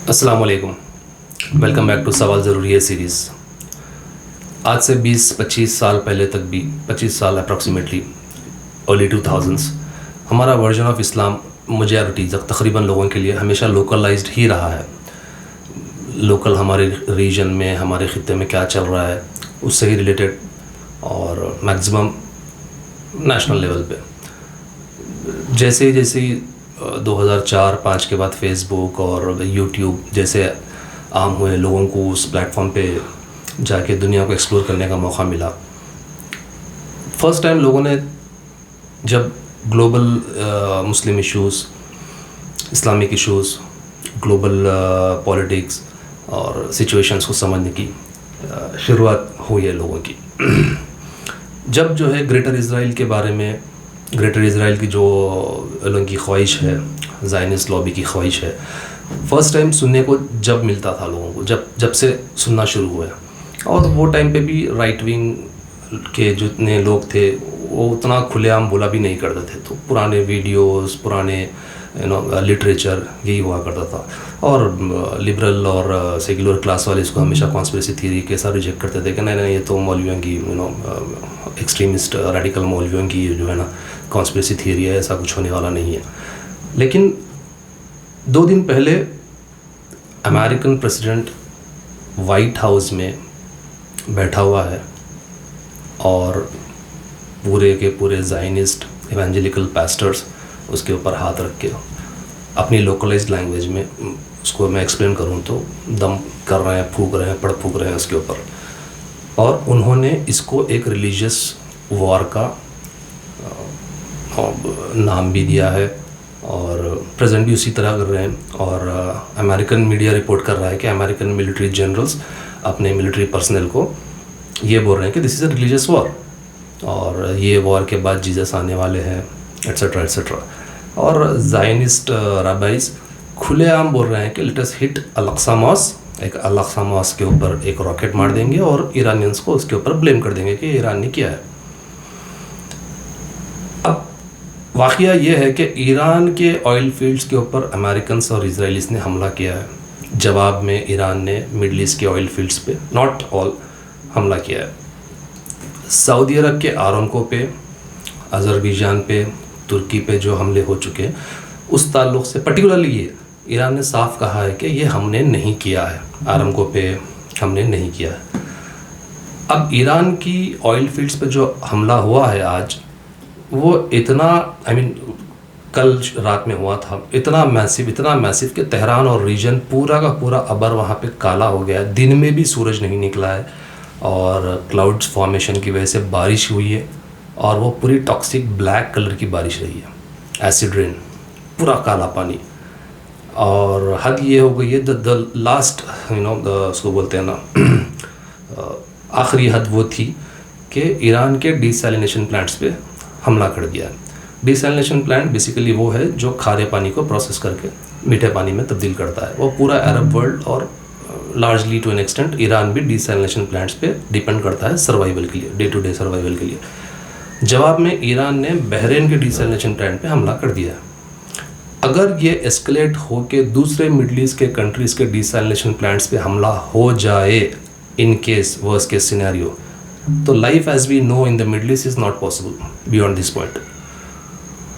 السلام علیکم. Welcome back to سوال ضروری ہے سیریز. آج سے 20-25 سال پہلے تک بھی 25 سال اپروکسیمیٹلی ارلی 2000s ہمارا ورژن آف اسلام میجارٹی تقریباً لوگوں کے لیے ہمیشہ لوکلائزڈ ہی رہا ہے. لوکل ہمارے ریجن میں ہمارے خطے میں کیا چل رہا ہے اس سے ہی ریلیٹڈ، اور میکسیمم نیشنل لیول پہ. جیسے جیسے 2004-05 کے بعد فیس بک اور یوٹیوب جیسے عام ہوئے، لوگوں کو اس پلیٹ فارم پہ جا کے دنیا کو ایکسپلور کرنے کا موقع ملا. فرسٹ ٹائم لوگوں نے جب global Muslim issues, Islamic issues, global politics اور سچویشنس کو سمجھنے کی شروعات ہوئی ہے لوگوں کی. جب جو ہے گریٹر اسرائیل کے بارے میں، گریٹر اسرائیل کی جو لوگوں کی خواہش ہے، زائنسٹ لابی کی خواہش ہے، فرسٹ ٹائم سننے کو جب ملتا تھا لوگوں کو، جب سے سننا شروع ہوا. اور وہ ٹائم پہ بھی رائٹ ونگ کے جتنے لوگ تھے وہ اتنا کھلے عام بولا بھی نہیں کرتے تھے. تو پرانے ویڈیوز، پرانے لٹریچر یہی ہوا کرتا تھا. اور لبرل اور سیکولر کلاس والے اس کو ہمیشہ کانسپریسی تھیوری کے ساتھ ریجیکٹ کرتے تھے کہ نہیں یہ تو مولویوں کی ایکسٹریمسٹ ریڈیکل مولویوں کی جو ہے نا کانسپریسی تھیوری ہے، ایسا کچھ ہونے والا نہیں ہے. لیکن 2 دن پہلے امریکن پریزیڈنٹ وائٹ ہاؤس میں بیٹھا ہوا ہے اور پورے کے پورے زائنسٹ ایونجلیکل پیسٹرز اس کے اوپر ہاتھ رکھ کے اپنی لوکلائزڈ لینگویج میں، اس کو میں ایکسپلین کروں تو دم کر رہے ہیں، پھونک رہے ہیں، پھونک رہے ہیں اس کے اوپر. اور انہوں نے اس کو ایک ریلیجیس وار کا نام بھی دیا ہے اور پریزنٹ بھی اسی طرح کر رہے ہیں. اور امریکن میڈیا رپورٹ کر رہا ہے کہ امریکن ملٹری جنرلز اپنے ملٹری پرسنل کو یہ بول رہے ہیں کہ دس از اے ریلیجیس وار، اور یہ وار کے بعد جیزس آنے والے ہیں، ایٹسیٹرا ایٹسیٹرا. اور زائنسٹ رابائز کھلے عام بول رہے ہیں کہ لیٹ اس ہٹ الاقصی ماسک، ایک الاقصی ماسک کے اوپر ایک راکٹ مار دیں گے اور ایرانینس کو اس کے اوپر بلیم کر دیں گے کہ ایران نے کیا ہے. اب واقعہ یہ ہے کہ ایران کے آئل فیلڈز کے اوپر امریکنس اور اسرائیلیز نے حملہ کیا ہے. جواب میں ایران نے مڈل ایسٹ کے آئل فیلڈز پہ ناٹ آل حملہ کیا ہے. سعودی عرب کے آرامکو پہ، آذربائیجان پہ، ترکی پہ جو حملے ہو چکے ہیں اس تعلق سے پرٹیکولرلی یہ ایران نے صاف کہا ہے کہ یہ ہم نے نہیں کیا ہے، آرامکو پہ ہم نے نہیں کیا ہے. اب ایران کی آئل فیلڈز پہ جو حملہ ہوا ہے آج، وہ اتنا کل رات میں ہوا تھا، اتنا میسیو کہ تہران اور ریجن پورا کا پورا ابر وہاں پہ کالا ہو گیا ہے. دن میں بھی سورج نہیں نکلا ہے اور کلاؤڈز فارمیشن کی وجہ سے بارش ہوئی ہے، اور وہ پوری ٹاکسک بلیک کلر کی بارش رہی ہے، ایسڈ رین، پورا کالا پانی. اور حد یہ ہو گئی ہے دا لاسٹ اس کو بولتے ہیں نا، آخری حد وہ تھی کہ ایران کے ڈی سیلینیشن پلانٹس پہ حملہ کر دیا ہے. ڈی سیلینیشن پلانٹ بیسیکلی وہ ہے جو کھارے پانی کو پروسیس کر کے میٹھے پانی میں تبدیل کرتا ہے. وہ پورا عرب ورلڈ اور largely to an extent Iran بھی ڈی سیلینیشن پلانٹس پہ ڈیپینڈ کرتا ہے سروائیول کے لیے، ڈے ٹو ڈے سروائیول کے لیے. جواب میں ایران نے بحرین کے ڈی سیلینیشن پلانٹ پہ حملہ کر دیا. اگر یہ ایسکلیٹ ہو کے دوسرے مڈل ایسٹ کے کنٹریز کے ڈی سیلینیشن پلانٹس پہ حملہ ہو جائے، in case worst case scenario, تو life as we know in the middle East is not possible beyond this point.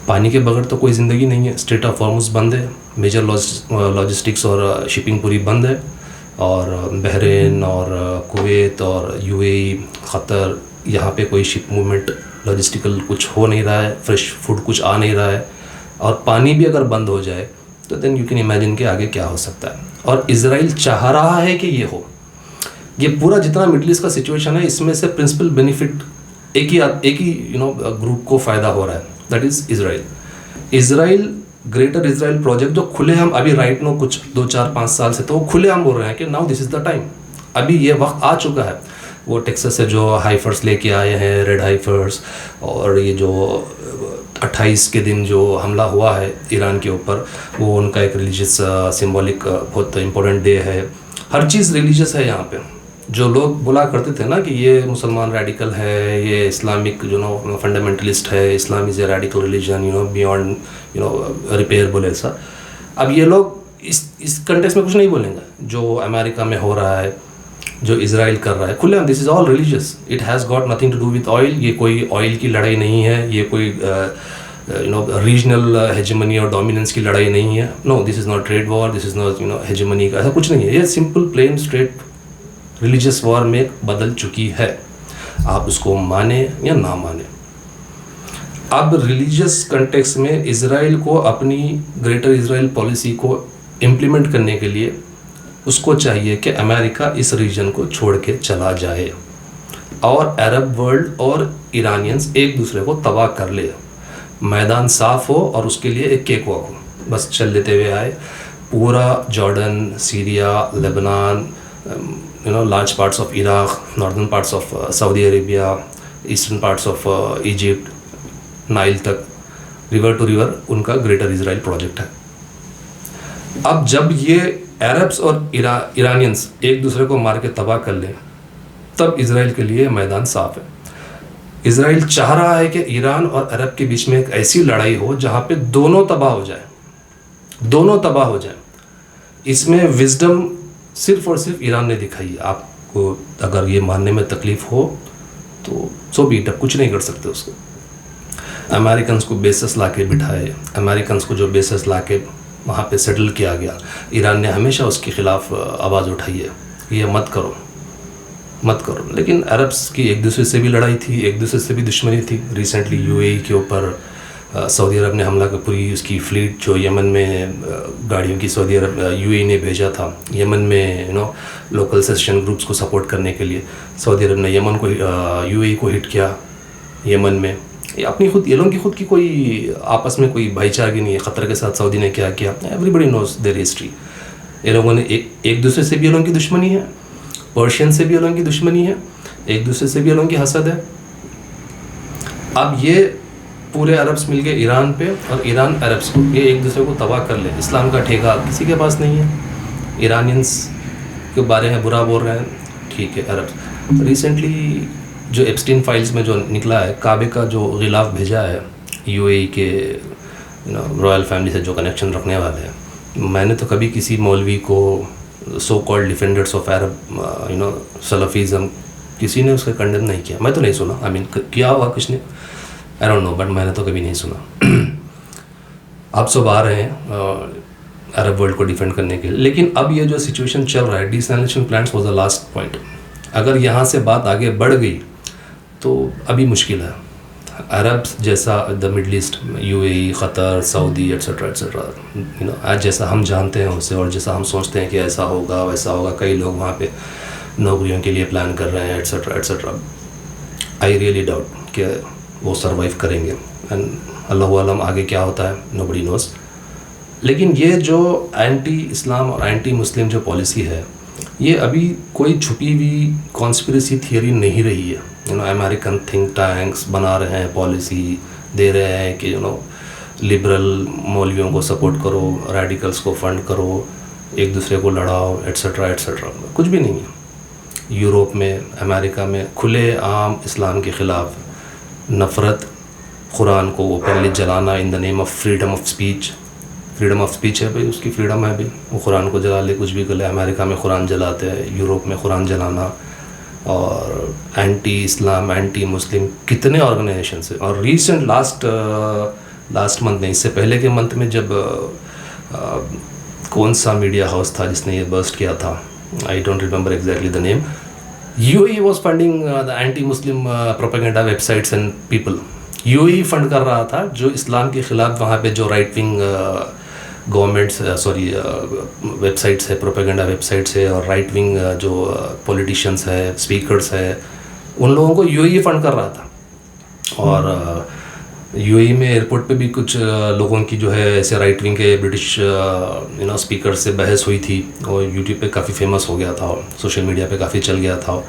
پانی کے بغیر تو کوئی زندگی نہیں ہے. اسٹریٹ آف ہارمز بند ہے، میجر لاجسٹکس اور شپنگ پوری بند ہے، اور بحرین اور کویت اور یو اے ای، قطر، یہاں پہ کوئی شپ موومنٹ لاجسٹیکل کچھ ہو نہیں رہا ہے، فریش فوڈ کچھ آ نہیں رہا ہے. اور پانی بھی اگر بند ہو جائے تو دین یو کین امیجن کہ آگے کیا ہو سکتا ہے. اور اسرائیل چاہ رہا ہے کہ یہ ہو. یہ پورا جتنا مڈل ایسٹ کا سچویشن ہے، اس میں سے پرنسپل بینیفٹ ایک ہی گروپ کو فائدہ ہو رہا ہے، that is Israel. Greater Israel project جو کھلے ہم ابھی رائٹ نو کچھ 2-4-5 سال سے تو وہ کھلے ہم بول رہے ہیں کہ now this is the time, ابھی یہ وقت آ چکا ہے. وہ ٹیکسس سے جو ہائیفرس لے کے آئے ہیں، ریڈ ہائیفرس، اور یہ جو 28 کے دن جو حملہ ہوا ہے ایران کے اوپر، وہ ان کا ایک ریلیجیس سمبولک بہت امپورٹنٹ ڈے ہے. ہر چیز ریلیجیس ہے یہاں پہ. جو لوگ بولا کرتے تھے نا کہ یہ مسلمان ریڈیکل ہے، یہ اسلامک فنڈامنٹلسٹ ہے، Islam is a radical religion beyond repair بولے ایسا. اب یہ لوگ اس کنٹیکس میں کچھ نہیں بولیں گے جو امریکہ میں ہو رہا ہے, جو اسرائیل کر رہا ہے کھلے عام. This is all religious, it has got nothing to do with oil. یہ کوئی آئل کی لڑائی نہیں ہے, یہ کوئی ریجنل ہیجمنی اور ڈومیننس کی لڑائی نہیں ہے. No, this is not trade war, this is not hegemony کا, ایسا کچھ نہیں ہے. یہ simple plain straight religious war میں بدل چکی ہے, آپ اس کو مانیں یا نہ مانیں. اب ریلیجیس کنٹیکس میں اسرائیل کو اپنی گریٹر اسرائیل پالیسی کو امپلیمنٹ کرنے کے لیے اس کو چاہیے کہ امریکہ اس ریجن کو چھوڑ کے چلا جائے اور عرب ورلڈ اور ایرانینز ایک دوسرے کو تباہ کر لے, میدان صاف ہو اور اس کے لیے ایک کیک واک ہو. بس چل لیتے ہوئے آئے پورا Jordan, Syria, Lebanon, large parts of Iraq, northern parts of Saudi Arabia, eastern parts of Egypt, Nile تک, ریور ٹو ریور ان کا گریٹر اسرائیل پروجیکٹ ہے. اب جب یہ عربس اور ایرانینز ایک دوسرے کو مار کے تباہ کر لیں تب اسرائیل کے لیے میدان صاف ہے. اسرائیل چاہ رہا ہے کہ ایران اور عرب کے بیچ میں ایک ایسی لڑائی ہو جہاں پہ دونوں تباہ ہو جائیں, دونوں تباہ ہو جائیں. اس میں وزڈم صرف اور صرف ایران نے دکھائی ہے. آپ کو اگر یہ ماننے میں تکلیف ہو تو سو بیٹ, اب کچھ نہیں کر سکتے اس کو. امریکنز کو بیسس لا کے بٹھائے, امریکنز کو جو بیسس لا کے وہاں پہ سیٹل کیا گیا, ایران نے ہمیشہ اس کے خلاف آواز اٹھائی ہے, یہ مت کرو مت کرو. لیکن عربس کی ایک دوسرے سے بھی لڑائی تھی, ایک دوسرے سے بھی دشمنی تھی. ریسنٹلی یو اے ای کے اوپر سعودی عرب نے حملہ کر, پوری اس کی فلیٹ جو یمن میں گاڑیوں کی سعودی عرب یو اے ای نے بھیجا تھا یمن میں لوکل سیشن گروپس کو سپورٹ کرنے کے لیے. سعودی عرب نے یمن کو یو اے ای کو ہٹ کیا یمن میں. یہ اپنی خود, یہ لوگوں کی خود کی کوئی آپس میں کوئی بھائی چارگی نہیں ہے. قطر کے ساتھ سعودی نے کیا کیا, everybody knows their history. یہ لوگوں نے ایک دوسرے سے بھی یہ لوگوں کی دشمنی ہے, پرشین سے بھی یہ لوگوں کی دشمنی ہے, ایک دوسرے سے بھی یہ لوگوں کی حسد ہے. اب یہ پورے عربس مل کے ایران پہ اور ایران عربس کو, یہ ایک دوسرے کو تباہ کر لے. اسلام کا ٹھیکہ کسی کے پاس نہیں ہے. ایرانینس کے بارے میں برا بول رہے ہیں, ٹھیک ہے. عرب ریسنٹلی جو ایپسٹین فائلز میں جو نکلا ہے, کعبے کا جو غلاف بھیجا ہے یو اے ای کے رائل فیملی سے جو کنیکشن رکھنے والے ہیں, میں نے تو کبھی کسی مولوی کو, so called defenders of Arab Salafism, کسی نے اس کا کنڈیم نہیں کیا. میں تو نہیں سنا, آئی مین کیا ہوا کچھ نے, آئی ڈونٹ نو, بٹ میں نے تو کبھی نہیں سنا. آپ سب آ رہے ہیں عرب ورلڈ کو ڈیفینڈ کرنے کے لیے. لیکن اب یہ جو سچویشن چل رہا ہے, desalination plants was the last point. اگر یہاں سے بات آگے بڑھ گئی تو ابھی مشکل ہے. عرب جیسا the middle east, U A E, Qatar, Saudi etcetera etcetera, آج جیسا ہم جانتے ہیں اسے اور جیسا ہم سوچتے ہیں کہ ایسا ہوگا ویسا ہوگا, کئی لوگ وہاں پہ نوکریوں کے لیے پلان کر رہے ہیں etcetera etcetera. I really doubt کہ وہ سروائیو کریں گے, اینڈ اللہ عالم آگے کیا ہوتا ہے, نو بڈی نوز. لیکن یہ جو اینٹی اسلام اور اینٹی مسلم جو پالیسی ہے, یہ ابھی کوئی چھپی ہوئی کانسپریسی تھیوری نہیں رہی ہے. امریکن تھنک ٹینکس بنا رہے ہیں, پالیسی دے رہے ہیں کہ لبرل مولویوں کو سپورٹ کرو, ریڈیکلس کو فنڈ کرو, ایک دوسرے کو لڑاؤ, ایٹسٹرا ایٹسٹرا. کچھ بھی نہیں ہے. یوروپ میں, امریکہ میں کھلے عام اسلام کے خلاف نفرت, قرآن کو اوپنلی جلانا in the name of freedom of speech. Freedom of speech ہے بھائی, اس کی فریڈم ہے بھائی, وہ قرآن کو جلا لے, کچھ بھی کر لے. امریکہ میں قرآن جلاتے ہیں, یوروپ میں قرآن جلانا, اور اینٹی اسلام, اینٹی مسلم کتنے آرگنائزیشنس ہیں. اور ریسنٹ لاسٹ منتھ نہیں, اس سے پہلے کے منتھ میں جب کون سا میڈیا ہاؤس تھا جس نے یہ برسٹ کیا تھا, I don't remember exactly the name, you A E was funding the entity Muslim propaganda web sites and people. You A E fund کر رہا تھا جو اسلام کے خلاف وہاں پہ جو right wing governments web sites ہے, پروپیگنڈا ویب سائٹس ہے, اور رائٹ ونگ جو پولیٹیشینس ہے, اسپیکرس ہے, ان لوگوں کو یو اے ای فنڈ کر رہا تھا. اور یو اے ای میں ایئرپورٹ پہ بھی کچھ لوگوں کی جو ہے ایسے رائٹ ونگ کے برٹش اسپیکر سے بحث ہوئی تھی, اور یوٹیوب پہ کافی فیمس ہو گیا تھا, اور سوشل میڈیا پہ کافی چل گیا تھا.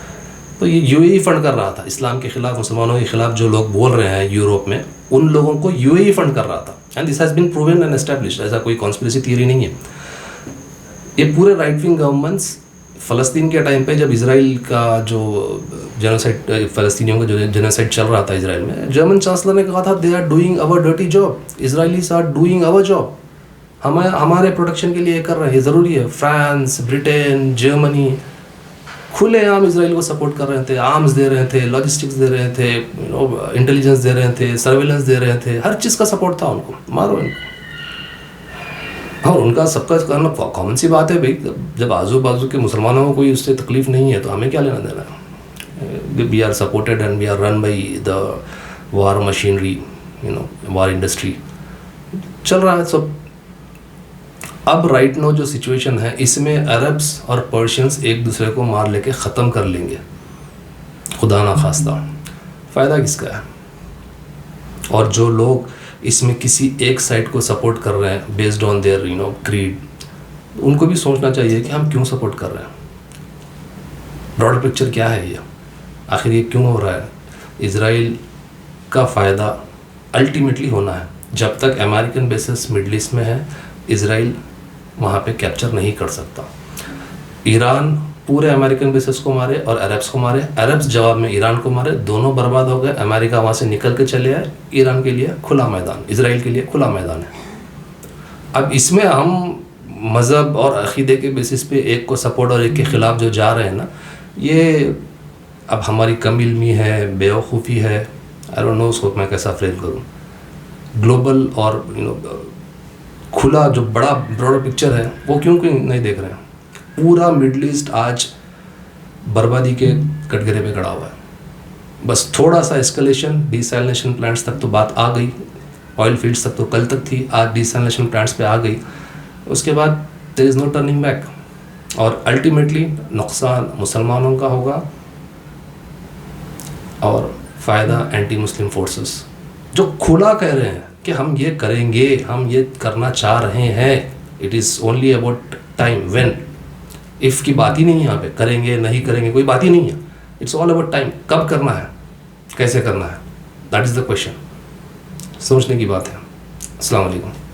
تو یہ یو اے ای فنڈ کر رہا تھا اسلام کے خلاف, مسلمانوں کے خلاف جو لوگ بول رہے ہیں یوروپ میں, ان لوگوں کو یو اے ای فنڈ کر رہا تھا. And this has been proven and established, ایسا کوئی کانسپریسی تھیوری نہیں ہے. یہ پورے رائٹ ونگ گورنمنٹس فلسطین کے ٹائم پہ جب اسرائیل کا جو جینوسائڈ, فلسطینیوں کا جو جینوسائڈ چل رہا تھا اسرائیل میں, جرمن چانسلر نے کہا تھا they are doing our dirty job, Israelis are doing our job. ہمارے پروٹیکشن کے لیے کر رہے ہیں، یہ ضروری ہے. فرانس، برٹن، جرمنی کھلے عام اسرائیل کو سپورٹ کر رہے تھے، آرمز دے رہے تھے، لاجسٹکس دے رہے تھے، انٹیلیجنس دے رہے تھے، سرویلنس دے رہے تھے، ہر چیز کا سپورٹ تھا ان کو. مارو ان کو. اور ان کا سب کا کرنا کامن سی بات ہے بھائی. جب آزو بازو کے مسلمانوں کو کوئی اس سے تکلیف نہیں ہے تو ہمیں کیا لینا دینا ہے. We are supported and we are run by the war machinery, war industry چل رہا ہے سب. اب رائٹ نو جو سچویشن ہے اس میں عربس اور پرشینس ایک دوسرے کو مار لے کے ختم کر لیں گے، خدا نخواستہ. فائدہ کس کا ہے؟ اور جو لوگ اس میں کسی ایک سائڈ کو سپورٹ کر رہے ہیں بیسڈ آن دیئر کریڈ، ان کو بھی سوچنا چاہیے کہ ہم کیوں سپورٹ کر رہے ہیں. براڈر پکچر کیا ہے یہ؟ آخر یہ کیوں ہو رہا ہے؟ اسرائیل کا فائدہ الٹیمیٹلی ہونا ہے. جب تک امریکن بیسس مڈل ایسٹ میں ہے اسرائیل وہاں پہ کیپچر نہیں کر سکتا. ایران پورے امریکن بیسس کو مارے اور عربس کو مارے، عربس جواب میں ایران کو مارے، دونوں برباد ہو گئے. امریکہ وہاں سے نکل کے چلے آئے. ایران کے لیے کھلا میدان، اسرائیل کے لیے کھلا میدان ہے. اب اس میں ہم مذہب اور عقیدے کے بیسس پہ ایک کو سپورٹ اور ایک کے خلاف جو جا رہے ہیں نا، یہ اب ہماری کم علمی ہے، بیوقوفی ہے. آئی ڈونٹ نو اس کو میں کیسا فریم کروں. گلوبل اور کھلا جو بڑا براڈر پکچر ہے وہ کیوں نہیں دیکھ رہے ہیں؟ پورا مڈل ایسٹ آج بربادی کے کٹگرے پہ کھڑا ہوا ہے. بس تھوڑا سا اسکلیشن، ڈی سیلنیشن پلانٹس تک تو بات آ گئی، آئل فیلڈس تک تو کل تک تھی، آج ڈی سیلنیشن پلانٹس پہ آ گئی. اس کے بعد دیر از نو ٹرننگ بیک. اور الٹیمیٹلی نقصان مسلمانوں کا ہوگا اور فائدہ اینٹی مسلم فورسز جو کھلا کہہ رہے ہیں کہ ہم یہ کریں گے، ہم یہ کرنا چاہ رہے ہیں. It is only about time. When if کی بات ہی نہیں ہے یہاں پہ. کریں گے نہیں کریں گے کوئی بات ہی نہیں ہے. It's all about time. کب کرنا ہے، کیسے کرنا ہے، دیٹ از دا کویشچن. سوچنے کی بات ہے. السلام علیکم.